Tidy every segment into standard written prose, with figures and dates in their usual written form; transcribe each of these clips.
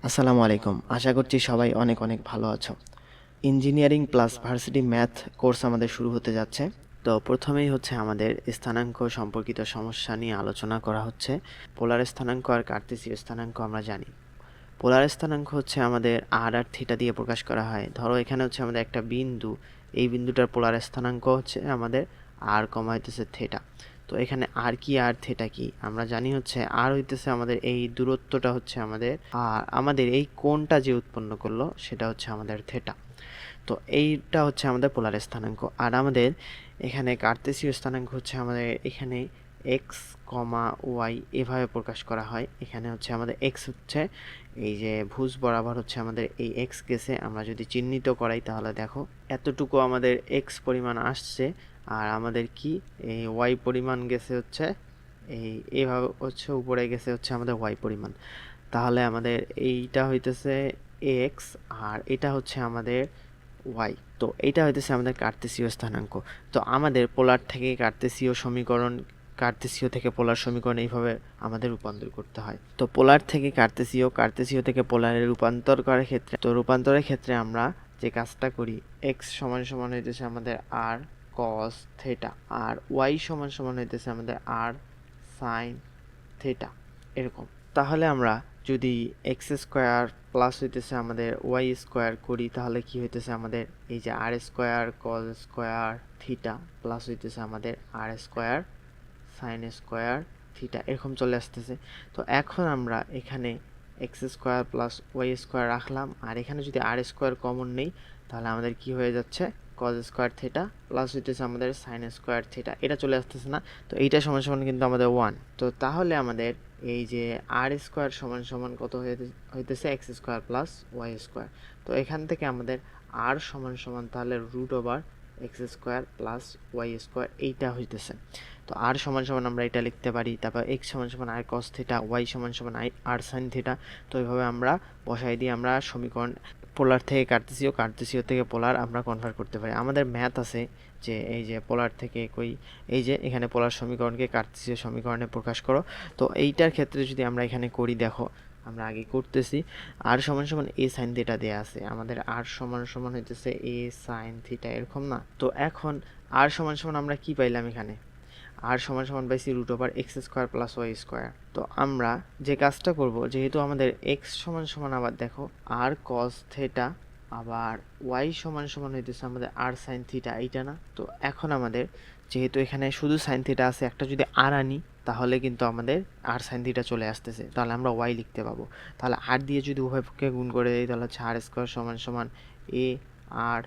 আসসালামু আলাইকুম। আশা করছি সবাই অনেক অনেক ভালো আছো। Engineering plus varsity math course আমাদের শুরু হতে যাচ্ছে। তো প্রথমেই হচ্ছে আমাদের স্থানাঙ্ক সম্পর্কিত সমস্যা নিয়ে আলোচনা করা হচ্ছে। পোলার স্থানাঙ্ক আর কার্তেসীয় স্থানাঙ্ক আমরা জানি। পোলার স্থানাঙ্ক হচ্ছে আমাদের আর আর থিটা দিয়ে প্রকাশ করা হয়। ধরো এখানে হচ্ছে আমাদের একটা বিন্দু, এই বিন্দুটার পোলার স্থানাঙ্ক হচ্ছে আমাদের আর কমা হইতেছে থিটা। তো এখানে আর কি আর থিটা কি আমরা জানি হচ্ছে আর হইতেছে আমাদের এই দূরত্বটা হচ্ছে আমাদের, আর আমাদের এই কোণটা যে উৎপন্ন করলো সেটা হচ্ছে আমাদের থিটা। তো এইটা হচ্ছে আমাদের পোলার স্থানাঙ্ক। আর আমাদের এখানে কার্তেসীয় স্থানাঙ্ক হচ্ছে আমাদের এখানে এক্স কমা ওয়াই এভাবে প্রকাশ করা হয়। এখানে হচ্ছে আমাদের এক্স হচ্ছে এই যে ভুজ বরাবর হচ্ছে আমাদের এই এক্স গেছে, আমরা যদি চিহ্নিত করাই তাহলে দেখো এতটুকু আমাদের এক্স পরিমাণ আসছে, আর আমাদের কি এই ওয়াই পরিমাণ গেছে হচ্ছে এইভাবে হচ্ছে উপরে গেছে হচ্ছে আমাদের ওয়াই পরিমাণ। তাহলে আমাদের এইটা হইতেছে এক্স আর এটা হচ্ছে আমাদের ওয়াই। তো এইটা হইতেছে আমাদের কার্তেসীয় স্থানাঙ্ক। তো আমাদের পোলার থেকে কার্তেসীয় সমীকরণ, কার্তেসীয় থেকে পোলার সমীকরণ এইভাবে আমাদের রূপান্তর করতে হয়। তো পোলার থেকে কার্তেসীয়, কার্তেসীয় থেকে পোলারে রূপান্তর করার ক্ষেত্রে, তো রূপান্তরের ক্ষেত্রে আমরা যে কাজটা করি, এক্স সমান সমান হইতেছে আমাদের আর কস থেটা, আর ওয়াই সমান সমান হইতেছে আমাদের আর সাইন থেটা, এরকম। তাহলে আমরা যদি এক্স স্কোয়ার প্লাস হইতেছে আমাদের ওয়াই স্কোয়ার করি তাহলে কি হইতেছে আমাদের এই যে R square cos square theta plus হইতেছে আমাদের R square sine square theta, এরকম চলে আসতেছে। তো এখন আমরা এখানে X square plus Y square রাখলাম, আর এখানে যদি আর স্কোয়ার কমন নেই তাহলে আমাদের কি হয়ে যাচ্ছে কজ স্কোয়ার থিটা প্লাস হইতেছে আমাদের সাইন স্কোয়ার থিটা, এটা চলে আসতেছে না। তো এইটা সমান সমান কিন্তু আমাদের ওয়ান। তো তাহলে আমাদের এই যে আর স্কোয়ার সমান সমান কত হইতেছে X square plus Y square. তো এখান থেকে আমাদের আর সমান সমান তাহলে root over X square plus Y square এইটা হইতেছে। তো আর সমান সমান আমরা এটা লিখতে পারি, তারপর এক্স সমান সমান আর কস থিটা, ওয়াই সমান সমান আর সাইন থিটা। তো এইভাবে আমরা বসাই দিয়ে আমরা সমীকরণ পোলার থেকে কার্তেসীয়, কার্তেসীয় থেকে পোলার আমরা কনভার্ট করতে পারি। আমাদের ম্যাথ আছে যে এই যে পোলার থেকে এই যে এখানে পোলার সমীকরণকে কার্তেসীয় সমীকরণে প্রকাশ করো। তো এইটার ক্ষেত্রে যদি আমরা এখানে করি, দেখো আমরা আগে করতেছি, আর সমান সমান এ সাইন থিটা দেয়া আছে, আমাদের আর সমান সমান হইতেছে এ সাইন থিটা, এরকম না? তো এখন আর সমান সমান আমরা কি পাইলাম এখানে, আর সমান সমান পাইছি root over X square plus Y square. তো আমরা যে কাজটা করব, যেহেতু আমাদের এক্স সমান সমান আবার দেখো আর কস থেটা, আবার ওয়াই সমান সমান হইতেছে আমাদের আর সাইন থিটা, এইটা না? তো এখন আমাদের যেহেতু এখানে শুধু সাইন থিটা আছে, একটা যদি আর আনি তাহলে কিন্তু আমাদের আর সাইন থিটা চলে আসতেছে, তাহলে আমরা ওয়াই লিখতে পাবো। তাহলে আর দিয়ে যদি উভয় পক্ষে গুণ করে দিই তাহলে হচ্ছে আর স্কোয়ার সমান সমান এ আর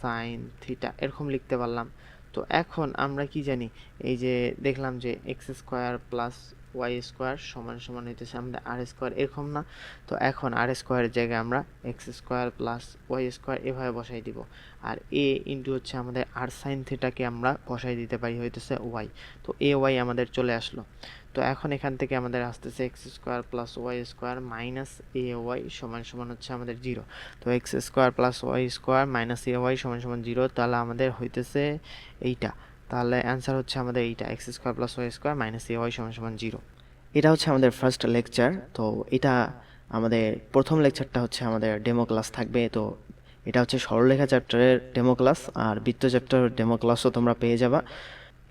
সাইন থিটা, এরকম লিখতে পারলাম। তো এখন আমরা কি জানি, এই যে দেখলাম যে X square plus Y square সমান সমান হইতেছে আমাদের আর স্কোয়ার, এরকম না? তো এখন আর স্কোয়ারের জায়গায় আমরা X square plus Y square এভাবে বসাই দিব, আর এ ইন্টু হচ্ছে আমাদের আর সাইন থিটাকে আমরা বসাই দিতে পারি হইতেছে ওয়াই। তো এ ওয়াই আমাদের চলে আসলো। তো এখন এখান থেকে আমাদের আসতেছে X square plus Y square minus A Y সমান সমান হচ্ছে আমাদের জিরো। তো X square plus Y square minus A Y সমান সমান জিরো, তাহলে আমাদের হইতেছে এইটা। তাহলে অ্যান্সার হচ্ছে আমাদের এইটা, X square plus Y square minus A Y সমান সমান জিরো। এটা হচ্ছে আমাদের ফার্স্ট লেকচার। তো এটা আমাদের প্রথম লেকচারটা হচ্ছে আমাদের ডেমো ক্লাস থাকবে। তো এটা হচ্ছে সরলরেখা চ্যাপ্টারের ডেমো ক্লাস, আর বৃত্ত চ্যাপ্টারের ডেমো ক্লাসও তোমরা পেয়ে যাবা।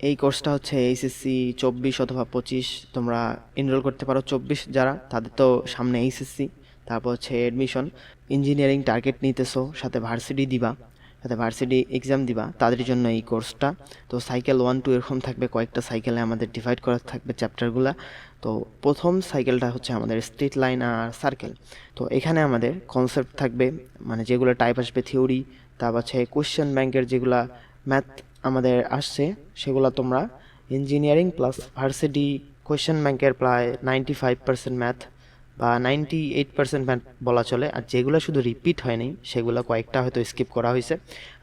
এই কোর্সটা হচ্ছে এইচএসসি 24 অথবা 25 তোমরা এনরোল করতে পারো। 24 যারা, তাদের তো সামনে এইচএসসি, তারপর হচ্ছে এডমিশন, ইঞ্জিনিয়ারিং টার্গেট নিতেছো, সাথে ভার্সিটি দিবা, সাথে ভার্সিটি এক্সাম দিবা, তাদের জন্য এই কোর্সটা। তো সাইকেল 1-2 এরকম থাকবে, কয়েকটা সাইকেলে আমাদের ডিভাইড করা থাকবে চ্যাপ্টারগুলো। তো প্রথম সাইকেলটা হচ্ছে আমাদের স্ট্রেট লাইন আর সার্কেল। তো এখানে আমাদের কনসেপ্ট থাকবে, মানে যেগুলো টাইপ আসবে থিওরি, তারপর হচ্ছে কোশ্চেন ব্যাংকের যেগুলা ম্যাথ আমাদের আসছে সেগুলো তোমরা ইঞ্জিনিয়ারিং প্লাস ভার্সিটি কোয়েশ্চেন ব্যাংকের প্রায় 95% ম্যাথ বা 98% ম্যাথ বলা চলে। আর যেগুলো শুধু রিপিট হয়নি সেগুলো কয়েকটা হয়তো স্কিপ করা হয়েছে,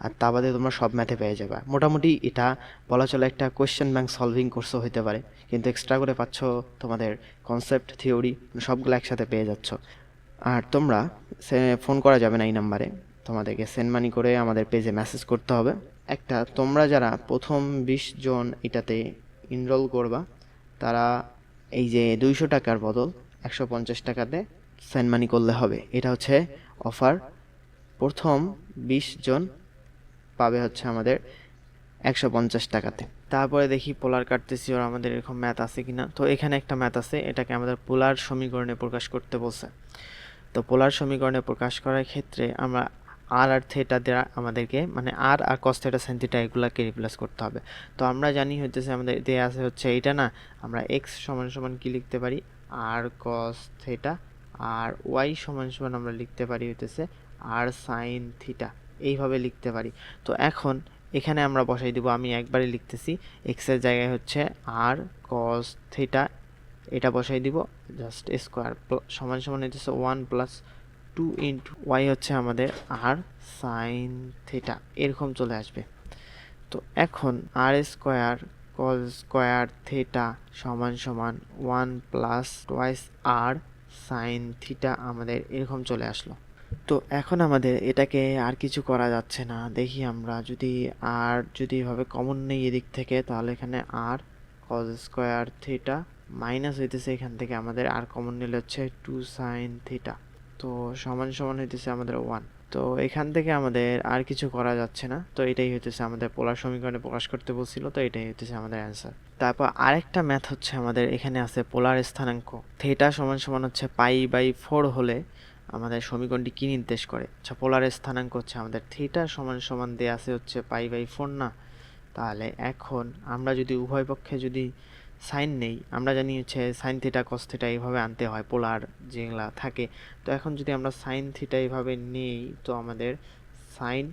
আর তা বাদে তোমরা সব ম্যাথে পেয়ে যাবে। মোটামুটি এটা বলা চলে একটা কোয়েশ্চেন ব্যাংক সলভিং কোর্সও হতে পারে, কিন্তু এক্সট্রা করে পাচ্ছ তোমাদের কনসেপ্ট থিওরি সবগুলো একসাথে পেয়ে যাচ্ছ। আর তোমরা ফোন করা যাবে না এই নাম্বারে, তোমাদেরকে সেন্ড মানি করে আমাদের পেজে মেসেজ করতে হবে একটা। তোমরা যারা প্রথম 20 জন এটাতে এনরোল করবা, তারা এই যে 200 টাকার বদল 150 টাকাতে সেন্ড মানি করলে হবে। এটা হচ্ছে অফার। প্রথম 20 জন পাবে হচ্ছে আমাদের 150 টাকাতে। তারপরে দেখি পোলার কাটতেছি ওর আমাদের এরকম ম্যাথ আছে কিনা। তো এখানে একটা ম্যাথ আছে, এটাকে আমাদের পোলার সমীকরণে প্রকাশ করতে বলছে। তো পোলার সমীকরণে প্রকাশ করার ক্ষেত্রে আমরা আর আর থিটা দ্বারা আমাদেরকে মানে আর আর কস থিটা সাইন থিটা এগুলাকে রিপ্লেস করতে হবে। তো আমরা জানি হইতেছে আমাদের দেয়া আছে হচ্ছে এইটা না, আমরা এক্স সমান সমান কি লিখতে পারি আর কস থিটা, আর ওয়াই সমান সমান আমরা লিখতে পারি হইতেছে আর সাইন থিটা, এইভাবে লিখতে পারি। তো এখন এখানে আমরা বসাই দিব, আমি একবারে লিখতেছি, এক্স এর জায়গায় হচ্ছে আর কস থিটা এটা বসাই দিব, জাস্ট স্কোয়ার সমান সমান হইতেছে 1 প্লাস 2 ইন্টু ওয়াই হচ্ছে আমাদের আর সাইন থিটা, এরকম চলে আসবে। তো এখন আর স্কোয়ার কস স্কোয়ার থিটা সমান সমান 1 প্লাস টোয়াইস আর সাইন থিটা আমাদের এরকম চলে আসলো। তো এখন আমাদের এটাকে আর কিছু করা যাচ্ছে না। দেখি আমরা যদি এভাবে কমন নেই এদিক থেকে, তাহলে এখানে আর কস স্কোয়ার থিটা মাইনাস হইতেছে এখান থেকে আমাদের আর কমন নিলে হচ্ছে 2 সাইন থিটা, তো সমান সমান হইতেছে আমাদের 1। তো এখান থেকে আমাদের আর কিছু করা যাচ্ছে না। তো এটাই হইতেছে আমাদের পোলার সমীকরণে প্রকাশ করতে বলছিল, তো এটাই হইতেছে আমাদের অ্যান্সার। তারপর আরেকটা ম্যাথ হচ্ছে আমাদের এখানে আছে পোলার স্থানাঙ্ক থিটা সমান সমান হচ্ছে π/4 হলে আমাদের সমীকরণটি কি নির্দেশ করে। আচ্ছা, পোলার স্থানাঙ্ক হচ্ছে আমাদের থিটা সমান সমান দেয়া আছে হচ্ছে π/4 না। তাহলে এখন আমরা যদি উভয় পক্ষে যদি সাইন নেই, আমরা জানি হচ্ছে সাইন থিটা কস থিটা এইভাবে আনতে হয় পোলার যেগুলা থাকে। তো এখন যদি আমরা সাইন থিটা এইভাবে নেই, তো আমাদের সাইন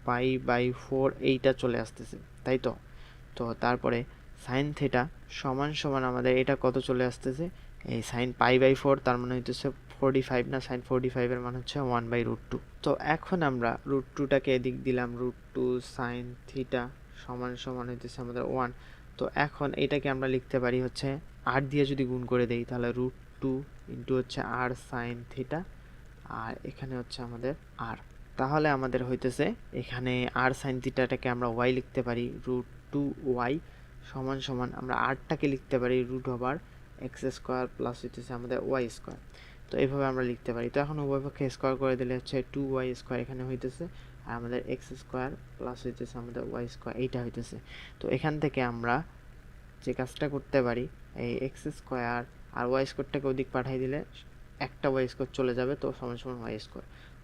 π/4 এইটা চলে আসতেছে, তাই তো। তো তারপরে সাইন থিটা সমান সমান আমাদের এটা কত চলে আসতেছে, এই সাইন π/4 তার মানে হইতেছে 45 না, সাইন 45 এর মান হচ্ছে 1/√2। তো এখন আমরা √2টাকে এদিক দিলাম, √2 সাইন থিটা সমান সমান হইতেছে আমাদের 1। তো এখন এটাকে আমরা লিখতে পারি হচ্ছে আর দিয়ে যদি গুণ করে দেই, তাহলে √2 ইন্টু হচ্ছে আর সাইন থিটা, আর এখানে হচ্ছে আমাদের আর। তাহলে আমাদের হইতেছে এখানে আর সাইন থিটাটাকে আমরা ওয়াই লিখতে পারি, √2y সমান সমান আমরা আরটাকে লিখতে পারি √(x² প্লাস হইতেছে আমাদের y²। তো এইভাবে আমরা লিখতে পারি। তো এখন উভয় পক্ষে স্কোয়ার করে দিলে হচ্ছে 2y² এখানে হইতেছে, আর আমাদের x² প্লাস হইতেছে আমাদের y², এইটা হইতেছে। তো এখান থেকে আমরা যে কাজটা করতে পারি, এই x² আর y²টাকে ওদিক পাঠিয়ে দিলে একটা y² চলে যাবে, তো সমান সমান y²।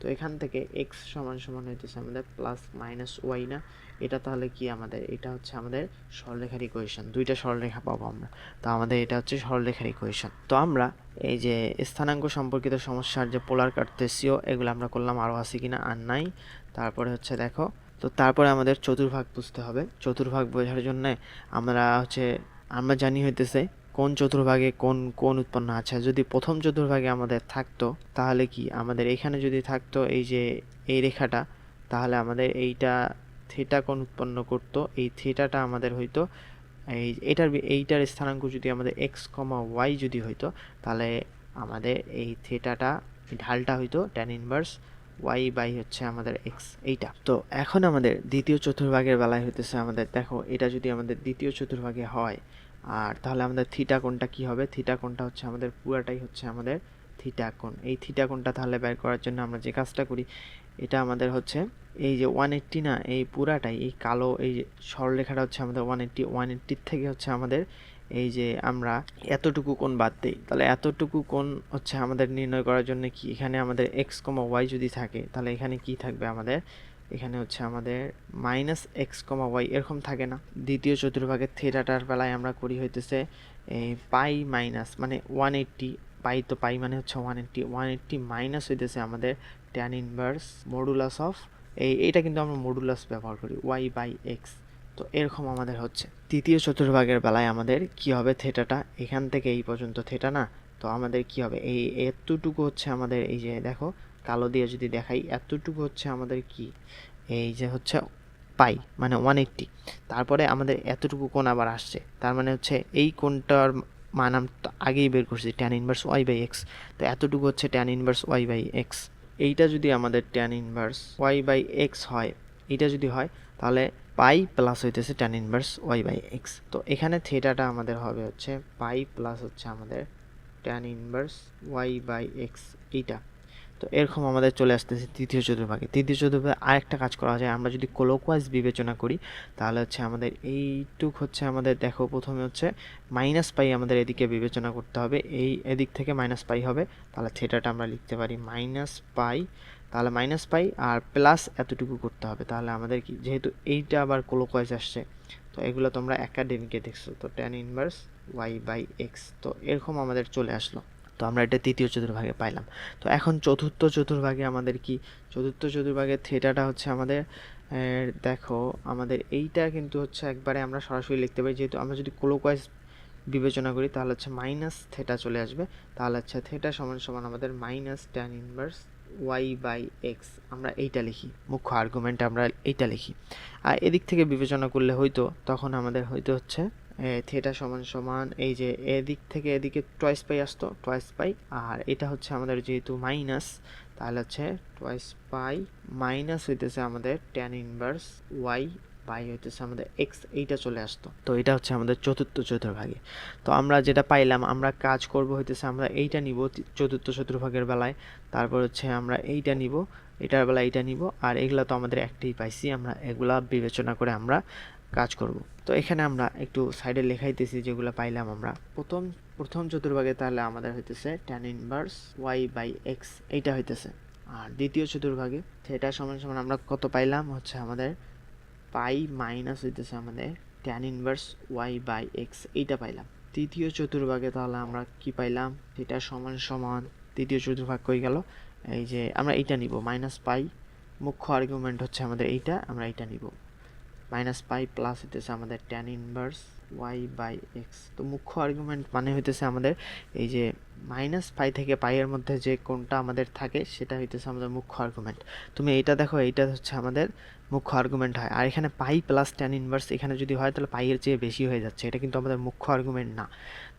তো এখান থেকে x সমান সমান হইতেছে আমাদের প্লাস মাইনাস ওয়াই না, এটা তাহলে কি আমাদের এটা হচ্ছে আমাদের সরলরেখার ইকুয়েশন, দুইটা সরলরেখা পাবো আমরা। তো আমাদের এটা হচ্ছে সরলরেখার ইকুয়েশন। তো আমরা এই যে স্থানাঙ্ক সম্পর্কিত সমস্যার যে পোলার কার্তেসীয় এগুলো আমরা করলাম, আরও আছে কিনা আর নাই। তারপরে হচ্ছে দেখো, তো তারপরে আমাদের চতুর্ভাগ বুঝতে হবে। চতুর্ভাগ বোঝার জন্য আমরা জানি হইতেছে কোন চতুর্ভাগে কোন কোন উৎপন্ন আছে। যদি প্রথম চতুর্ভাগে আমাদের থাকতো, তাহলে কি আমাদের এখানে যদি থাকতো এই যে এই রেখাটা, তাহলে আমাদের থিটা কোণ উৎপন্ন করত, এই থিটাটা আমাদের হইতো এইটার স্থানাঙ্ক যদি আমাদের এক্স কমা ওয়াই যদি হইতো, তাহলে আমাদের এই থিটাটা ঢালটা হইতো ট্যান ইনভার্স ওয়াই বাই হচ্ছে আমাদের এক্স, এইটা। তো এখন আমাদের দ্বিতীয় চতুর্ভাগের বেলায় হইতেছে আমাদের দেখো, এটা যদি আমাদের দ্বিতীয় চতুর্ভাগে হয়, আর তাহলে আমাদের থিটা কোণটা কি হবে, থিটা কোণটা হচ্ছে আমাদের পুরাটাই হচ্ছে আমাদের থিটা কোণ। এই থিটা কোণটা তাহলে বের করার জন্য আমরা যে কাজটা করি, এটা আমাদের হচ্ছে এই যে 180 না, এই পুরাটাই এই কালো এই যে সরলরেখাটা হচ্ছে আমাদের 180 থেকে হচ্ছে আমাদের এই যে আমরা এতটুকু কোণ বাদ দেই, তাহলে এতটুকু কোণ হচ্ছে আমাদের নির্ণয় করার জন্য কি, এখানে আমাদের এক্স কমা ওয়াই যদি থাকে, তাহলে এখানে কি থাকবে আমাদের, এখানে হচ্ছে আমাদের মাইনাস এক্স কমা ওয়াই এরকম থাকে না। দ্বিতীয় চতুর্ভাগের থিটাটার বেলায় আমরা করি হইতেছে এই পাই মাইনাস মানে 180, পাই মানে হচ্ছে 180 মাইনাস হইতেছে আমাদের ট্যান ইনভার্স মডুলাস অফ এইটা কিন্তু আমরা মডুলাস ব্যবহার করি ওয়াই বাই এক্স। তো এরকম আমাদের হচ্ছে তৃতীয় চতুর্ভাগের বেলায় আমাদের কি হবে, থিটাটা এখান থেকে এই পর্যন্ত থিটা না, তো আমাদের কি হবে, এই এতটুকু হচ্ছে আমাদের এই যে দেখো কালো দিয়ে যদি দেখাই, এতটুকু হচ্ছে আমাদের কি এই যে হচ্ছে পাই মানে 180। তারপরে আমাদের এতটুকু কোণ আবার আসছে, তার মানে হচ্ছে এই কোণটার মান আমরা আগেই বের করছি tan inverse Y by X. তো এতটুকু হচ্ছে tan inverse Y by X. এইটা যদি আমাদের tan inverse Y by X হয়, এইটা যদি হয়, তাহলে পাই প্লাস হইতেছে tan inverse Y by X. তো এখানে থিটাটা আমাদের হবে হচ্ছে পাই প্লাস হচ্ছে আমাদের tan inverse Y by X, এইটা। তো এরকম আমাদের চলে আসতেছে তৃতীয় চতুর্ভাগে। তৃতীয় চতুর্ভাগে আরেকটা কাজ করা যায়, আমরা যদি ক্লকওয়াইজ বিবেচনা করি তাহলে হচ্ছে আমাদের এইটুক হচ্ছে আমাদের দেখো প্রথমে হচ্ছে মাইনাস পাই আমাদের এদিকে বিবেচনা করতে হবে, এই এদিক থেকে মাইনাস পাই হবে, তাহলে থিটাটা আমরা লিখতে পারি মাইনাস পাই, তাহলে মাইনাস পাই আর প্লাস এতটুকু করতে হবে। তাহলে আমাদের কি, যেহেতু এইটা আবার ক্লকওয়াইজ আসছে, তো এগুলো তোমরা একাডেমিকে দেখছো, তো tan inverse Y by X, তো এরকম আমাদের চলে আসলো। তো আমরা এটা তৃতীয় চতুর্ভাগে পাইলাম। তো এখন চতুর্থ চতুর্ভাগে আমাদের কি, চতুর্থ চতুর্ভাগে থিটাটা হচ্ছে আমাদের দেখো আমাদের এইটা কিন্তু হচ্ছে একবারে আমরা সরাসরি লিখতে পারি, যেহেতু আমরা যদি ক্লকওয়াইজ বিবেচনা করি তাহলে হচ্ছে মাইনাস থিটা চলে আসবে, তাহলে হচ্ছে থিটা সমান সমান আমাদের minus tan inverse Y by X, আমরা এইটা লিখি, মুখ্য আর্গুমেন্টে আমরা এইটা লিখি। আর এদিক থেকে বিবেচনা করলে হয়তো তখন আমাদের হয়তো হচ্ছে থিটা সমান সমান এই যে এদিক থেকে এদিকে টয়েস পাই আসতো, টয়েস পাই, আর এটা হচ্ছে আমাদের যেহেতু মাইনাস, তাহলে হচ্ছে টয়েস পাই মাইনাস হইতেছে আমাদের ট্যান ইনভার্স ওয়াই বাই হইতেছে আমাদের এক্স, এইটা চলে আসতো। তো এটা হচ্ছে আমাদের চতুর্থ চতুর্ভাগে। তো আমরা যেটা পাইলাম, আমরা কাজ করব হইতেছে আমরা এইটা নিব চতুর্থ চতুর্ভাগের বেলায়, তারপর হচ্ছে আমরা এইটা নিব, এটার বেলা এইটা নিব, আর এগুলা তো আমাদের একটাই পাইছি, আমরা এগুলা বিবেচনা করে আমরা কাজ করব। তো এখানে আমরা একটু সাইডে লেখাইতেছি যেগুলো পাইলাম আমরা প্রথম চতুর্ভাগে, তাহলে আমাদের হইতেছে tan inverse Y by X, এইটা হইতেছে। আর দ্বিতীয় চতুর্ভাগে থিটা সমান সমান আমরা কত পাইলাম, হচ্ছে আমাদের পাই মাইনাস হইতেছে আমাদের tan inverse Y by X, এইটা পাইলাম। তৃতীয় চতুর্ভাগে তাহলে আমরা কি পাইলাম, থিটা সমান সমান, তৃতীয় চতুর্ভাগ কই গেল, এই যে আমরা এইটা নিব মাইনাস পাই, মুখ্য আর্গুমেন্ট হচ্ছে আমাদের এইটা, আমরা এইটা নিব মাইনাস পাই প্লাস হইতেছে আমাদের tan inverse Y by X. তো মুখ্য আর্গুমেন্ট মানে হইতেছে আমাদের এই যে মাইনাস পাই থেকে পাইয়ের মধ্যে যে কোনটা আমাদের থাকে সেটা হইতেছে আমাদের মুখ্য আর্গুমেন্ট। তুমি এইটা দেখো, এইটা হচ্ছে আমাদের মুখ্য আর্গুমেন্ট হয়, আর এখানে পাই প্লাস ট্যান ইনভার্স এখানে যদি হয় তাহলে পাইয়ের চেয়ে বেশি হয়ে যাচ্ছে, এটা কিন্তু আমাদের মুখ্য আর্গুমেন্ট না।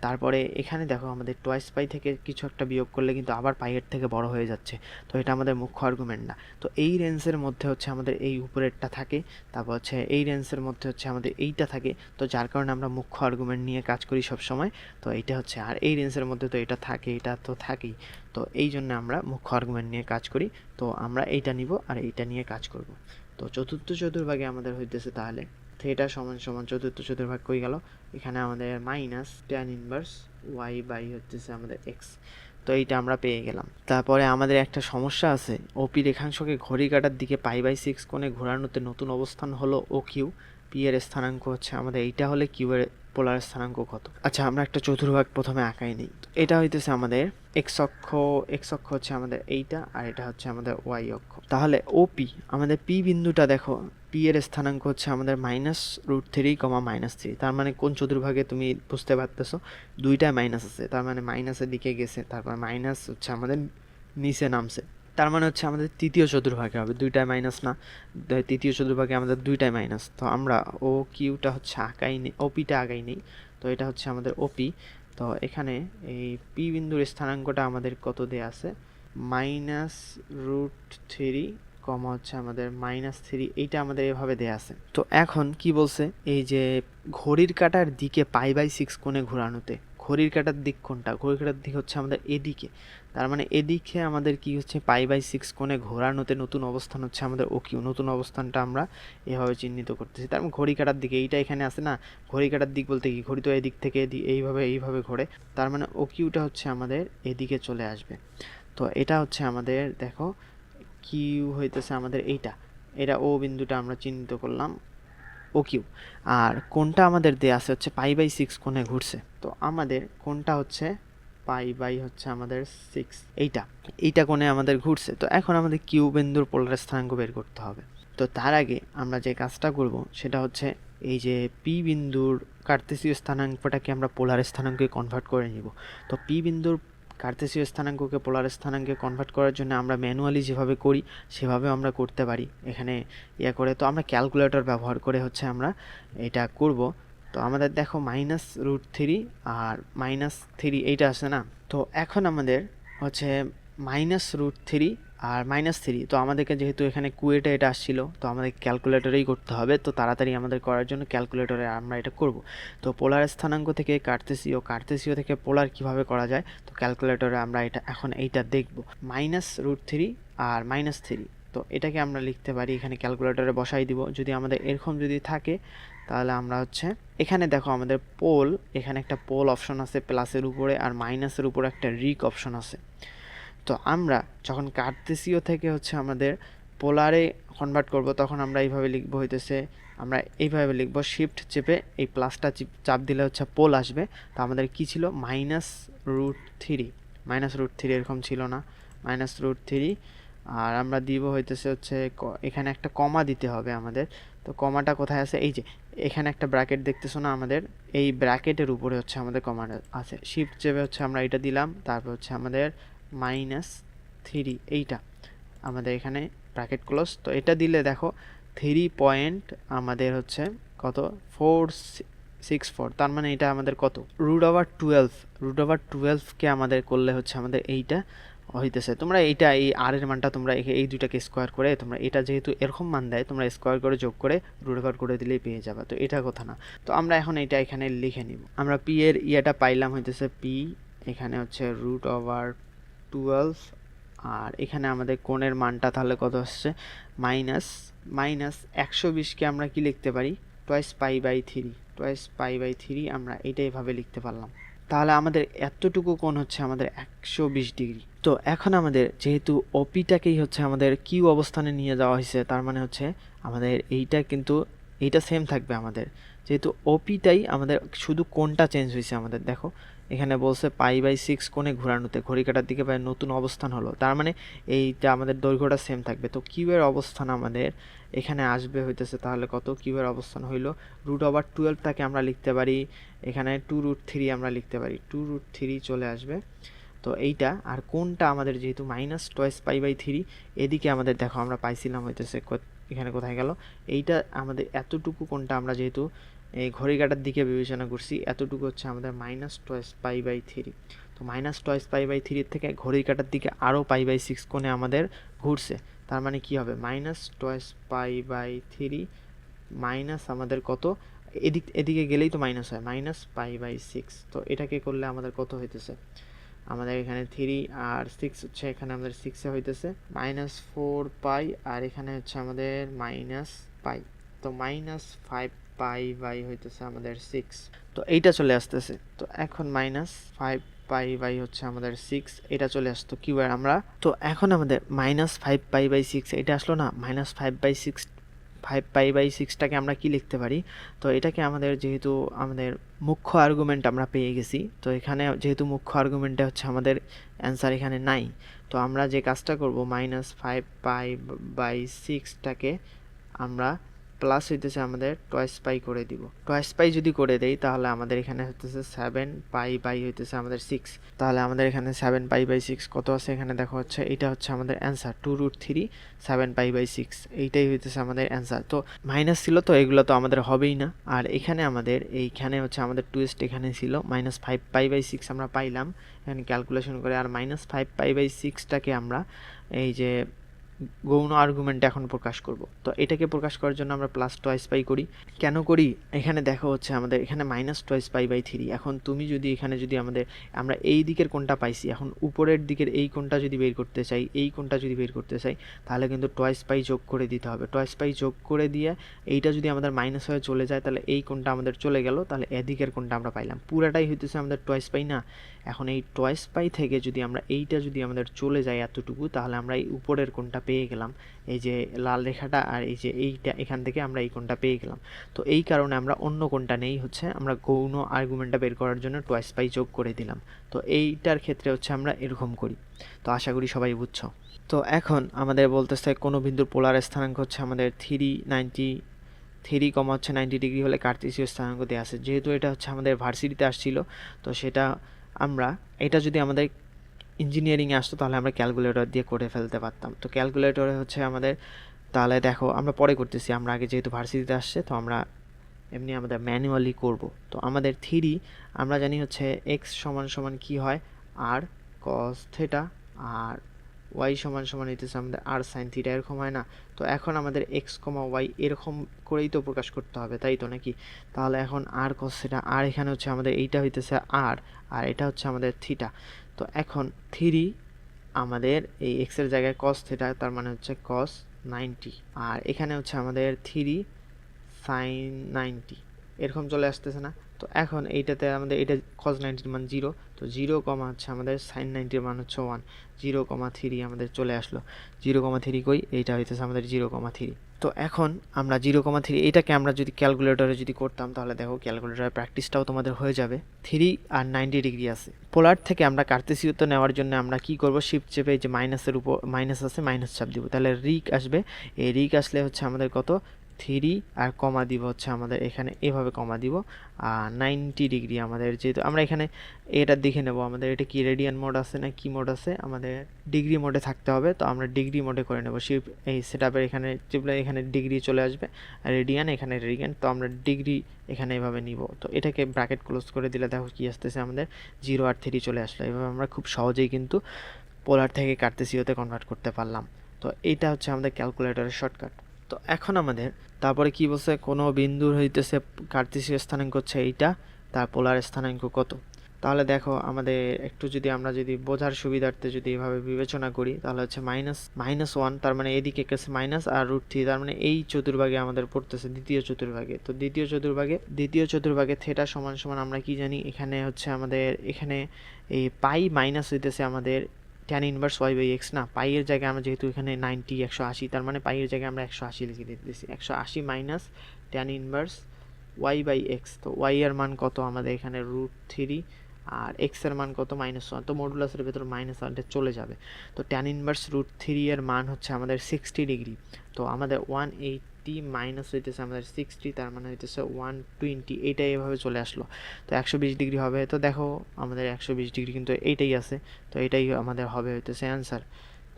তারপরে এখানে দেখো আমাদের টয়েস পাই থেকে কিছু একটা বিয়োগ করলে কিন্তু আবার পাইয়ের থেকে বড় হয়ে যাচ্ছে, তো এটা আমাদের মুখ্য আর্গুমেন্ট না। তো এই রেঞ্জের মধ্যে হচ্ছে আমাদের এই উপরেরটা থাকে, তারপর হচ্ছে এই রেঞ্জের মধ্যে হচ্ছে আমাদের এইটা থাকে, তো যার কারণে আমরা মুখ্য আর্গুমেন্ট নিয়ে কাজ করি সব সময়। তো এইটা হচ্ছে, আর এই রেঞ্জের মধ্যে তো এটা থাকে, এটা তো থাকেই, তো এই জন্য আমরা মুখ্য আর্গুমেন্ট নিয়ে কাজ করি। তো আমরা এইটা নিব আর এইটা নিয়ে কাজ করব। তো চতুর্থ চতুর্ভাগে আমাদের হইতেছে তাহলে থিটা সমান সমান চতুর্থ চতুর্ভাগ কই গেল, এখানে আমাদের minus tan inverse Y by হচ্ছে আমাদের এক্স, তো এইটা আমরা পেয়ে গেলাম। তারপরে আমাদের একটা সমস্যা আছে, ওপি রেখাংশকে ঘড়ি কাঁটার দিকে পাই বাই 6 কোণে ঘোরানোতে নতুন অবস্থান হলো ও কিউ, পি এর স্থানাঙ্ক হচ্ছে আমাদের এইটা হলে কিউ এর পোলার স্থানাঙ্ক কত। আচ্ছা, আমরা একটা চতুর্ভাগ প্রথমে আঁকাই নিই। এটা হইতেছে আমাদের এক্স অক্ষ হচ্ছে আমাদের এইটা, আর এটা হচ্ছে আমাদের ওয়াই অক্ষ। তাহলে ওপি আমাদের পি বিন্দুটা দেখো, পি এর স্থানাঙ্ক হচ্ছে আমাদের -√3, তার মানে কোন চতুর্ভাগে তুমি বুঝতে পারতেছো, দুইটাই মাইনাস আছে, তার মানে মাইনাসের দিকে গেছে, তারপর মাইনাস হচ্ছে আমাদের নিচে নামছে, তার মানে হচ্ছে আমাদের তৃতীয় চতুর্ভাগে হবে, দুইটাই মাইনাস না, তৃতীয় চতুর্ভাগে আমাদের দুইটাই মাইনাস। তো আমরা ও কিউটা হচ্ছে আঁকাই নেই, ওপিটা আঁকাই নেই, তো এটা হচ্ছে আমাদের ওপি। তো এখানে এই পি বিন্দুর স্থানাঙ্কটা আমাদের কত দেয়া আছে, -√3, হচ্ছে আমাদের -3, এইটা আমাদের এভাবে দেয়া আছে। তো এখন কি বলছে, এই যে ঘড়ির কাঁটার দিকে পাই/6 কোণে ঘোরানোতে, ঘড়ির কাঁটার দিক কোনটা, ঘড়ির কাঁটার দিক হচ্ছে আমাদের এদিকে, তার মানে এদিকে আমাদের কি হচ্ছে পাই/6 কোণে ঘোরানোতে নতুন অবস্থান হচ্ছে আমাদের ও কিউ, নতুন অবস্থানটা আমরা এভাবে চিহ্নিত করতেছি। তার মানে ঘড়ি কাঁটার দিকে, এইটা এখানে আছে না, ঘড়ি কাঁটার দিক বলতে কি, ঘড়ি তো এদিক থেকে এইভাবে ঘোরে, তার মানে ও কিউটা হচ্ছে আমাদের এদিকে চলে আসবে। তো এটা হচ্ছে আমাদের দেখো কিউ হইতেছে আমাদের এটা ও বিন্দুটা আমরা চিহ্নিত করলাম ও কিউ, আর কোনটা আমাদের দেয়া আছে হচ্ছে পাই/6 কোণে ঘুরছে, তো আমাদের কোনটা হচ্ছে পাই হচ্ছে আমাদের 6, এইটা কোণে আমাদের ঘুরছে। তো এখন আমাদের কিউ বিন্দুর পোলার স্থানাঙ্ক বের করতে হবে। তো তার আগে আমরা যে কাজটা করব সেটা হচ্ছে এই যে পি বিন্দুর কার্তেসীয় স্থানাঙ্কটাকে আমরা পোলার স্থানাঙ্কে কনভার্ট করে নিব। তো পি বিন্দুর কার্তেসীয় স্থানাঙ্ককে পোলার স্থানাঙ্কে কনভার্ট করার জন্য আমরা ম্যানুয়ালি যেভাবে করি সেভাবে আমরা করতে পারি এখানে করে। তো আমরা ক্যালকুলেটর ব্যবহার করে হচ্ছে আমরা এটা করব। তো আমাদের দেখো -√3 আর -3 এইটা আছে না, তো এখন আমাদের হচ্ছে -√3 আর -3। তো আমাদেরকে যেহেতু এখানে কুয়েটে এটা আসছিল, তো আমাদের ক্যালকুলেটরেই করতে হবে। তো তাড়াতাড়ি আমাদের করার জন্য ক্যালকুলেটরে আমরা এটা করব। তো পোলার স্থানাঙ্ক থেকে কার্তেসীয় থেকে পোলার কিভাবে করা যায়, তো ক্যালকুলেটরে আমরা এটা এখন এইটা দেখব। -√3 আর -3, তো এটাকে আমরা লিখতে পারি, এখানে ক্যালকুলেটরে বসাই দিব। যদি আমাদের এরকম যদি থাকে, তাহলে আমরা হচ্ছে এখানে দেখো আমাদের পোল, এখানে একটা পোল অপশন আছে প্লাসের উপরে, আর মাইনাসের উপরে একটা রিক অপশন আছে। তো আমরা যখন কার্তেসীয় থেকে হচ্ছে আমাদের পোলারে কনভার্ট করব, তখন আমরা এইভাবে লিখবো, হইতেছে আমরা এইভাবে লিখব, শিফট চেপে এই প্লাসটা চাপ দিলে হচ্ছে পোল আসবে। তো আমাদের কি ছিল, -√3, -√3 এরকম ছিল না, -√3। আর আমরা দিব হইতেছে হচ্ছে এখানে একটা কমা দিতে হবে আমাদের। তো কমাটা কোথায় আছে, এই যে এখানে একটা ব্র্যাকেট দেখতেছো না আমাদের, এই ব্র্যাকেটের উপরে হচ্ছে আমাদের কমাটা আছে। শিফট চেপে হচ্ছে আমরা এটা দিলাম, তারপর হচ্ছে আমাদের -3, এইটা আমাদের এখানে ব্র্যাকেট ক্লোজ। তো এটা দিলে দেখো 3 পয়েন্ট আমাদের হচ্ছে কত, 464। তার মানে এটা আমাদের কত, √12কে আমাদের করলে হচ্ছে আমাদের এইটা হইতেছে। তোমরা এইটা এই আর এর মানটা তোমরা এই দুটাকে স্কোয়ার করে, তোমরা এটা যেহেতু এরকম মান দেয়, তোমরা স্কোয়ার করে যোগ করে √ওভার করে দিলেই পেয়ে যাবে। তো এটা কথা না। তো আমরা এখন এটা এখানে লিখে নিব। আমরা পি এর ইয়েটা পাইলাম হইতেছে পি, এখানে হচ্ছে √12, আর এখানে আমাদের কোণের মানটা তাহলে কত আসছে, -120কে আমরা কি লিখতে পারি, √2π/3 আমরা এইটা এভাবে লিখতে পারলাম। তাহলে আমাদের এতটুকু কোণ হচ্ছে আমাদের 120 ডিগ্রি। তো এখন আমাদের যেহেতু ওপিটাকেই হচ্ছে আমাদের কিউ অবস্থানে নিয়ে যাওয়া হয়েছে, তার মানে হচ্ছে আমাদের এইটা কিন্তু এইটা সেম থাকবে আমাদের, যেহেতু ওপিটাই আমাদের, শুধু কোণটা চেঞ্জ হয়েছে আমাদের। দেখো এখানে বলছে π/6 কোণে ঘোরানোতে ঘড়ি কাটার দিকে প্রায় নতুন অবস্থান হলো, তার মানে এইটা আমাদের দৈর্ঘ্যটা সেম থাকবে। তো কিউ এর অবস্থান আমাদের এখানে আসবে হইতেছে তাহলে কত, কিউ এর অবস্থান হইল √12টাকে আমরা লিখতে পারি এখানে 2√3, আমরা লিখতে পারি 2√3 চলে আসবে। তো এইটা আর কোনটা আমাদের যেহেতু -2π/3, এদিকে আমাদের দেখো আমরা পাইছিলাম হইতেছে এখানে কোথায় গেল, এইটা আমাদের এতটুকু কোনটা আমরা যেহেতু এই ঘড়ি কাটার দিকে বিবেচনা করছি, এতটুকু হচ্ছে আমাদের -2π/3। তো -2π/3 থেকে ঘড়ি কাটার দিকে আরও π/6 কোণে আমাদের ঘুরছে, তার মানে কি হবে, -2π/3 মাইনাস আমাদের কত, এদিকে গেলেই তো মাইনাস হয়, -π/6। তো এটাকে করলে আমাদের কত হইতেছে, আমাদের এখানে 3 আর 6 হচ্ছে, এখানে আমাদের 6 এ হইতেছে -4π, আর এখানে হচ্ছে আমাদের -π। তো -5π হইতেছে আমাদের 6। তো এইটা চলে আসতেছে। তো এখন -5π হচ্ছে আমাদের 6, এটা চলে আসতো কিউ এর আমরা। তো এখন আমাদের -5π/6 এটা আসলো না, -5π/6টাকে আমরা কি লিখতে পারি, তো এটাকে আমাদের যেহেতু আমাদের মুখ্য আর্গুমেন্ট আমরা পেয়ে গেছি, তো এখানে যেহেতু মুখ্য আর্গুমেন্টে হচ্ছে আমাদের অ্যান্সার এখানে নাই, তো আমরা যে কাজটা করব, -5π/6টাকে আমরা প্লাস হইতেছে আমাদের টয়েস পাই করে দিব। টয়েস পাই যদি করে দেই, তাহলে আমাদের এখানে হইতেছে 7π/ হইতেছে আমাদের 6। তাহলে আমাদের এখানে 7π/6 কত আছে, এখানে দেখো হচ্ছে এটা হচ্ছে আমাদের অ্যান্সার, 2√3 7π/6, এইটাই হইতেছে আমাদের অ্যান্সার। তো মাইনাস ছিল, তো এগুলো তো আমাদের হবেই না। আর এখানে আমাদের এইখানে হচ্ছে আমাদের টুইস্ট এখানে ছিল, -5π/6 আমরা পাইলাম এখানে ক্যালকুলেশন করে। আর -5π/6টাকে আমরা এই যে গৌণ আর্গুমেন্ট এখন প্রকাশ করব। তো এটাকে প্রকাশ করার জন্য আমরা +2π করি। কেন করি, এখানে দেখো হচ্ছে আমাদের এখানে -2π/3। এখন তুমি যদি এখানে যদি আমরা এই দিকের কোণটা পাইছি, এখন উপরের দিকের এই কোণটা যদি বের করতে চাই, এই কোণটা যদি বের করতে চাই, তাহলে কিন্তু 2π যোগ করে দিতে হবে। 2π যোগ করে দিয়ে এইটা যদি আমাদের মাইনাস হয়ে চলে যায়, তাহলে এই কোণটা আমাদের চলে গেল, তাহলে এদিকের কোণটা আমরা পাইলাম। পুরাটাই হইতেছে আমাদের 2π না। এখন এই 2π থেকে যদি আমরা এইটা যদি আমাদের চলে যায় এতটুকু, তাহলে আমরা এই উপরের কোণটা পেয়ে গেলাম, এই যে লাল রেখাটা, আর এই যে এইটা, এখান থেকে আমরা এই কোণটা পেয়ে গেলাম। তো এই কারণে আমরা অন্য কোণটা নেই, হচ্ছে আমরা গৌণ আর্গুমেন্টটা বের করার জন্য 2π যোগ করে দিলাম। তো এইটার ক্ষেত্রে হচ্ছে আমরা এরকম করি। তো আশা করি সবাই বুঝছো। তো এখন আমাদের বলতেছে কোনো বিন্দুর পোলার স্থানাঙ্ক হচ্ছে আমাদের 3,90 ডিগ্রি হলে কার্তেসীয় স্থানাঙ্ক দেওয়া আছে। যেহেতু এটা হচ্ছে আমাদের ভার্সিটিতে আসছিল, তো সেটা আমরা এটা যদি আমাদের ইঞ্জিনিয়ারিংয়ে আসতো, তাহলে আমরা ক্যালকুলেটর দিয়ে করে ফেলতে পারতাম। তো ক্যালকুলেটরে হচ্ছে আমাদের, তাহলে দেখো আমরা পরে করতেছি, আমরা আগে যেহেতু ভার্সিটিতে আসছে, তো আমরা এমনি আমাদের ম্যানুয়ালি করব। তো আমাদের 3 আমরা জানি হচ্ছে x = কি হয়, r cos θ, আর ওয়াই সমান সমান হইতেছে আমাদের আর সাইন থিটা, এরকম হয় না? তো এখন আমাদের এক্স কমা ওয়াই এরকম করেই তো প্রকাশ করতে হবে, তাই তো নাকি? তাহলে এখন আর কস থিটা, আর এখানে হচ্ছে আমাদের এইটা হইতেছে আর এটা হচ্ছে আমাদের থিটা। তো এখন থ্রি আমাদের এই এক্সের জায়গায় কস থিটা, তার মানে হচ্ছে কস 90, আর এখানে হচ্ছে আমাদের থ্রি সাইন 90, এরকম চলে আসতেছে না? তো এখন এইটাতে আমাদের এটা কস 90 মান 0, তো 0 কমা হচ্ছে আমাদের সাইন 90 মান হচ্ছে 1, 0,3 আমাদের চলে আসলো। 0,3 কই? এইটা হইতেছে আমাদের 0,3। তো এখন আমরা 0,3 এটাকে আমরা যদি ক্যালকুলেটরে যদি করতাম, তাহলে দেখো ক্যালকুলেটরের প্র্যাকটিসটাও তোমাদের হয়ে যাবে। 3 আর 90 ডিগ্রি আছে। পোলার থেকে আমরা কার্তেসীয়তে নেওয়ার জন্য আমরা কি করব? শিফট চেপে যে মাইনাসের উপর মাইনাস আছে, মাইনাস চাপ দিব, তাহলে রিক আসবে। এই রিক আসলে হচ্ছে আমাদের কত? 3 আর কমা দিব হচ্ছে আমাদের এখানে এভাবে কমা দিব, আর 90 ডিগ্রি আমাদের, যেহেতু আমরা এখানে এটা দেখে নেব আমাদের এটা কি রেডিয়ান মোড আছে না কি মোড আছে, আমাদের ডিগ্রি মোডে থাকতে হবে। তো আমরা ডিগ্রি মোডে করে নেব। শিফট এই সেটআপের এখানে চিপলে এখানে ডিগ্রি চলে আসবে, আর রেডিয়ান এখানে রেডিয়ান, তো আমরা ডিগ্রি এখানে এভাবে নিব। তো এটাকে ব্র্যাকেট ক্লোজ করে দিলে দেখো কি আসতেছে আমাদের 0 আর 3 চলে আসলো। এভাবে আমরা খুব সহজেই কিন্তু পোলার থেকে কার্তেসীয়তে কনভার্ট করতে পারলাম। তো এইটা হচ্ছে আমাদের ক্যালকুলেটরের শর্টকাট। তো এখন আমাদের তারপরে কি বলছে? কোনো বিন্দুর হইতেছে কার্তেসীয় স্থানাঙ্ক হচ্ছে এইটা, তার পোলার স্থানাঙ্ক কত? তাহলে দেখো আমাদের একটু যদি আমরা যদি বোঝার সুবিধার্থে যদি এভাবে বিবেচনা করি, তাহলে হচ্ছে -1, তার মানে এদিকে গেছে মাইনাস, আর √3, তার মানে এই চতুর্ভাগে আমাদের পড়তেছে দ্বিতীয় চতুর্ভাগে। তো দ্বিতীয় চতুর্ভাগে থেটা সমান সমান আমরা কি জানি? এখানে হচ্ছে আমাদের এখানে এই পাই মাইনাস হইতেছে আমাদের tan inverse Y by X না, পাই এর জায়গায় আমরা যেহেতু এখানে 90 180, তার মানে পাই এর জায়গায় আমরা 180 লিখে দিতেছি। 180 minus tan inverse Y by X. তো ওয়াই এর মান কত আমাদের এখানে? √3, আর এক্স এর মান কত? -1। তো মডুলাসের ভেতর -1 চলে যাবে। তো ট্যান ইনভার্স √3 এর মান হচ্ছে আমাদের 60 ডিগ্রি। তো আমাদের 180 মাইনাস হইতেছে আমাদের 60, তার মানে হইতেছে 120, এইটাই এভাবে চলে আসলো। তো 120 ডিগ্রি হবে। তো দেখো আমাদের 120 ডিগ্রি কিন্তু এইটাই আছে, তো এটাই আমাদের হবে হইতেছে অ্যান্সার।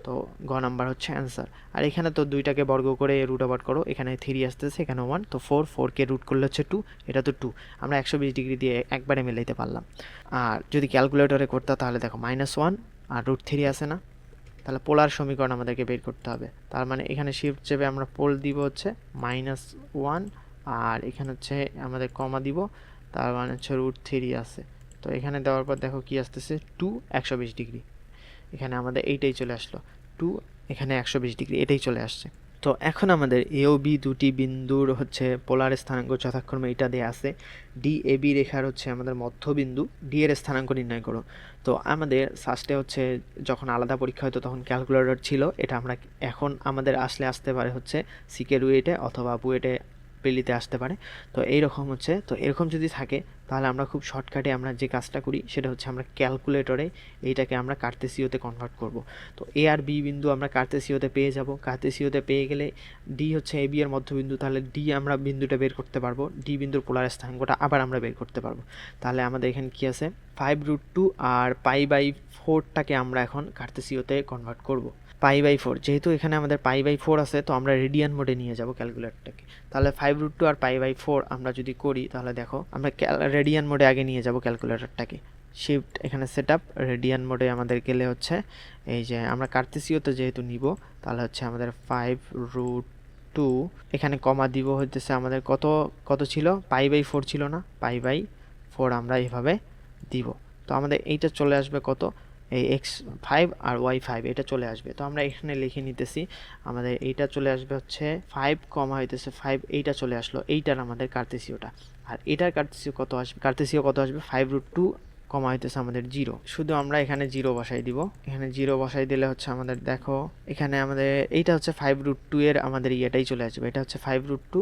তো গ নাম্বার হচ্ছে অ্যান্সার। আর এখানে তো দুইটাকে বর্গ করে রুট ওভার করো, এখানে 3 আসতেছে, এখানে 1, তো 4কে রুট করলে হচ্ছে 2, এটা তো 2। আমরা 120 ডিগ্রি দিয়ে একবারে মিলাইতে পারলাম। আর যদি ক্যালকুলেটরে করতাম তাহলে দেখো -1 আর √3 আছে না, তাহলে পোলার সমীকরণ আমাদেরকে বের করতে হবে। তার মানে এখানে শিফট চেপে আমরা পোল দিব হচ্ছে -1, আর এখানে হচ্ছে আমাদের কমা দিব, তার মানে হচ্ছে √3 আছে। তো এখানে দেওয়ার পর দেখো কি আসতেছে 2, 120 ডিগ্রি, এখানে আমাদের এইটাই চলে আসলো 2, এখানে 120 ডিগ্রি, এটাই চলে আসছে। তো এখন আমাদের এ ও বি দুটি বিন্দুর হচ্ছে পোলার স্থানাঙ্ক যথাক্রমে এটা দেয়া আছে। ডি এ বি রেখার হচ্ছে আমাদের মধ্যবিন্দু, ডি এর স্থানাঙ্ক নির্ণয় করো। তো আমাদের ফার্স্টে হচ্ছে যখন আলাদা পরীক্ষা হতো তখন ক্যালকুলেটর ছিল, এটা আমরা এখন আমাদের আসতে পারে হচ্ছে সিকে রুয়েটে অথবা বুয়েটে পেলিতে আসতে পারে। তো এইরকম হচ্ছে, তো এরকম যদি থাকে তাহলে আমরা খুব শর্টকাটে আমরা যে কাজটা করি সেটা হচ্ছে আমরা ক্যালকুলেটরে এইটাকে আমরা কার্তেসীয়তে কনভার্ট করব। তো এ আর বি বিন্দু আমরা কার্তেসীয়তে পেয়ে যাব। কার্তেসীয়তে পেয়ে গেলে ডি হচ্ছে এ বি এর মধ্যবিন্দু, তাহলে ডি আমরা বিন্দুটা বের করতে পারবো, ডি বিন্দুর পোলার স্থানাঙ্কটা আবার আমরা বের করতে পারবো। তাহলে আমাদের এখানে কি আছে? 5√2 আর π/4টাকে আমরা এখন কার্তেসীয়তে কনভার্ট করব। π/4, যেহেতু এখানে আমাদের π/4 আছে, তো আমরা রেডিয়ান মোডে নিয়ে যাব ক্যালকুলেটরটাকে। তাহলে 5√2 আর π/4 আমরা যদি করি, তাহলে দেখো আমরা রেডিয়ান মোডে আগে নিয়ে যাব ক্যালকুলেটরটাকে। শিফট এখানে সেটআপ রেডিয়ান মোডে আমাদের গেলে হচ্ছে এই যে আমরা কার্তেসীয়তে যেহেতু নিব, তাহলে হচ্ছে আমাদের 5√2, এখানে কমা দিব হইতেছে আমাদের কত ছিল? π/4 ছিল না, π/4 আমরা এইভাবে দিব। তো আমাদের এইটা চলে আসবে কত? এই x5 আর y5 এটা চলে আসবে। তো আমরা এখানে লিখে নিতেছি আমাদের এইটা চলে আসবে হচ্ছে 5 কমা হইতেছে 5, এইটা চলে আসলো, এইটার আমাদের কার্তেসীয়টা। আর এটার কার্তেসীয় কত আসবে? 5√2 কমা হইতেছে আমাদের 0। শুধু আমরা এখানে 0 বসাই দিব। এখানে 0 বসাই দিলে হচ্ছে আমাদের দেখো এখানে আমাদের এইটা হচ্ছে 5√2 এর আমাদের ইয়েটাই চলে আসবে। এটা হচ্ছে 5√2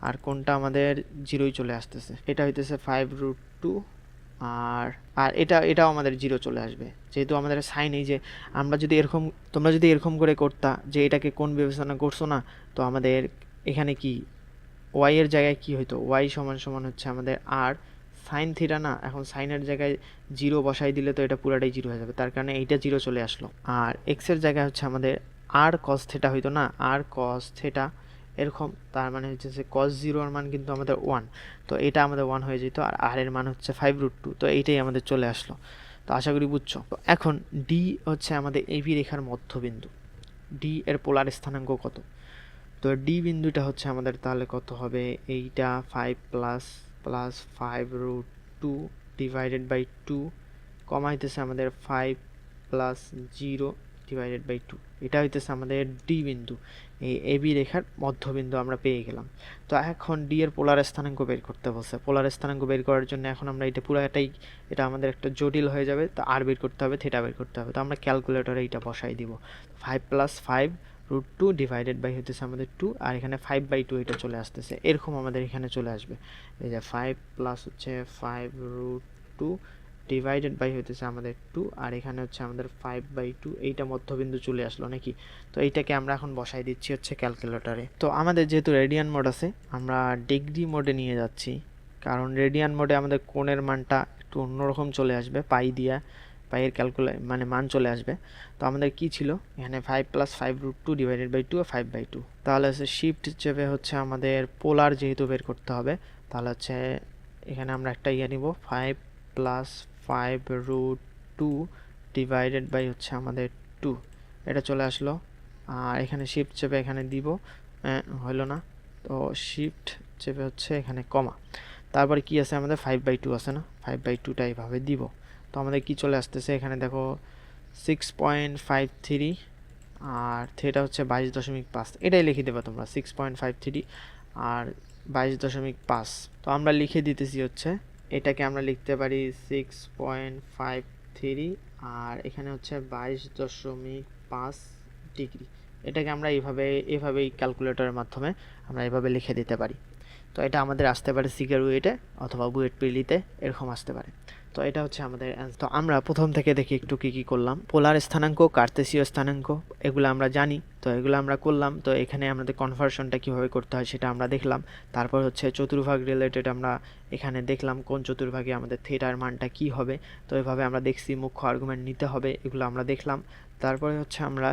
আর কোনটা আমাদের 0ই চলে আসতেছে, এটা হইতেছে 5√2, আর এটাও আমাদের 0 চলে আসবে, যেহেতু আমাদের সাইন এই যে আমরা যদি এরকম, তোমরা যদি এরকম করে করতা যে এটাকে কোন বিবেচনা করছো না, তো আমাদের এখানে কি ওয়াই এর জায়গায় কি হইতো? ওয়াই সমান সমান হচ্ছে আমাদের আর সাইন থিটা না, এখন সাইনের জায়গায় 0 বসাই দিলে তো এটা পুরাটাই 0 হয়ে যাবে, তার কারণে এইটা 0 চলে আসলো। আর এক্স এর জায়গায় হচ্ছে আমাদের আর কস থিটা হইতো না, আর কস থিটা এরকম, তার মানে হচ্ছে যে cos 0 এর মান কিন্তু আমাদের 1, তো এটা আমাদের 1 হয়ে যেত, আর আর এর মান হচ্ছে 5√2, তো এইটাই আমাদের চলে আসলো। তো আশা করি বুঝছো। তো এখন ডি হচ্ছে আমাদের এবি রেখার মধ্যবিন্দু, ডি এর পোলার স্থানাঙ্ক কত? তো ডি বিন্দুটা হচ্ছে আমাদের তাহলে কত হবে, এইটা 5 প্লাস প্লাস 5√2 ডিভাইডেড বাই 2 কমা হইতেছে আমাদের 5 প্লাস 0 ডিভাইডেড বাই 2, এটা হইতেছে আমাদের ডি বিন্দু। এই এবি রেখার মধ্যবিন্দু আমরা পেয়ে গেলাম। তো এখন ডি এর পোলার স্থানাঙ্ক বের করতে বলছে। পোলার স্থানাঙ্ক বের করার জন্য এখন আমরা এটা পুরোটাই, এটা আমাদের একটা জটিল হয়ে যাবে। তো আর বের করতে হবে, থিটা বের করতে হবে। তো আমরা ক্যালকুলেটরে এইটা বসাই দিব। 5 প্লাস 5√2 ডিভাইডেড বাই হইতেছে আমাদের 2, আর এখানে 5/2 এটা চলে আসতেছে, এরকম আমাদের এখানে চলে আসবে। এই যে 5 প্লাস হচ্ছে 5√2 ডিভাইডেড বাই হইতেছে আমাদের 2, আর এখানে হচ্ছে আমাদের 5/2, এইটা মধ্যবিন্দু চলে আসলো নাকি। তো এইটাকে আমরা এখন বসাই দিচ্ছি হচ্ছে ক্যালকুলেটরে। তো আমাদের যেহেতু রেডিয়ান মোড আছে, আমরা ডিগ্রি মোডে নিয়ে যাচ্ছি, কারণ রেডিয়ান মোডে আমাদের কোণের মানটা একটু অন্যরকম চলে আসবে, পাইয়ের মানে মান চলে আসবে। তো আমাদের কি ছিল এখানে 5 প্লাস 5√2 ডিভাইডেড বাই 2 আর 5/2, তাহলে হচ্ছে শিফট চেপে হচ্ছে আমাদের পোলার যেহেতু বের করতে হবে, তাহলে হচ্ছে এখানে আমরা একটা নিব, 5 প্লাস 5√2 ডিভাইডেড বাই হচ্ছে আমাদের 2, এটা চলে আসলো। আর এখানে শিফট চেপে এখানে দিব, হইল না, তো শিফট চেপে হচ্ছে এখানে কমা, তারপরে কি আছে আমাদের 5/2 আছে না, 5/2টা এইভাবে দিব। তো আমাদের কি চলে আসতেছে এখানে দেখো 6.53, আর থিটা হচ্ছে 22.5, এটাই লিখে দেবে তোমরা 6.53 আর 22.5। তো আমরা লিখে দিতেছি হচ্ছে, এটাকে আমরা লিখতে পারি 6.53 আর এখানে হচ্ছে 22.5 ডিগ্রি। এটাকে আমরা এইভাবেই ক্যালকুলেটরের মাধ্যমে আমরা এইভাবে লিখে দিতে পারি। তো এটা আমাদের আসতে পারে সিগার বুয়েটে অথবা বুয়েট প্রিলিতে, এরকম আসতে পারে। তো এটা হচ্ছে আমাদের অ্যান্সার। তো আমরা প্রথম থেকে দেখি একটু কি করলাম। পোলার স্থানাঙ্ক, কার্তেসীয় স্থানাঙ্ক, এগুলো আমরা জানি, তো এগুলো আমরা করলাম। তো এখানে আমাদের কনভার্সনটা কিভাবে করতে হয় সেটা আমরা দেখলাম। তারপর হচ্ছে চতুর্ভাগ রিলেটেড আমরা এখানে দেখলাম কোন চতুর্ভাগে আমাদের থিটার মানটা কি হবে। তো এভাবে আমরা দেখছি, মুখ্য আর্গুমেন্ট নিতে হবে, এগুলো আমরা দেখলাম। তারপরে হচ্ছে আমরা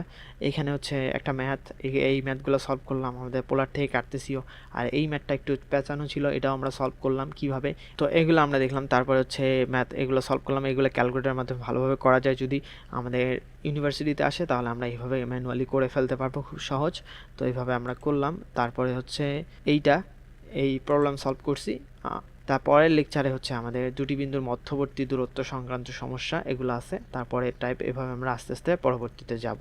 এখানে হচ্ছে একটা ম্যাথ, এই ম্যাথগুলো সলভ করলাম আমাদের পোলার থেকে কার্তেসীয়, আর এই ম্যাথটা একটু পেঁচানো ছিল, এটাও আমরা সলভ করলাম কিভাবে। তো এগুলো আমরা দেখলাম। তারপর হচ্ছে ম্যাথ এগুলো সলভ করলাম, এগুলো ক্যালকুলেটরের মাধ্যমে ভালোভাবে করা যায়। যদি আমাদের ইউনিভার্সিটিতে আসে তাহলে আমরা এইভাবে ম্যানুয়ালি করে ফেলতে পারবো, খুব সহজ। তো এইভাবে আমরা করলাম। তারপরে হচ্ছে এই প্রবলেম সলভ করছি। তারপরের লেকচারে হচ্ছে আমাদের দুটি বিন্দুর মধ্যবর্তী দূরত্ব সংক্রান্ত সমস্যা এগুলো আছে। তারপরে টাইপ এভাবে আমরা আস্তে আস্তে পরবর্তীতে যাব।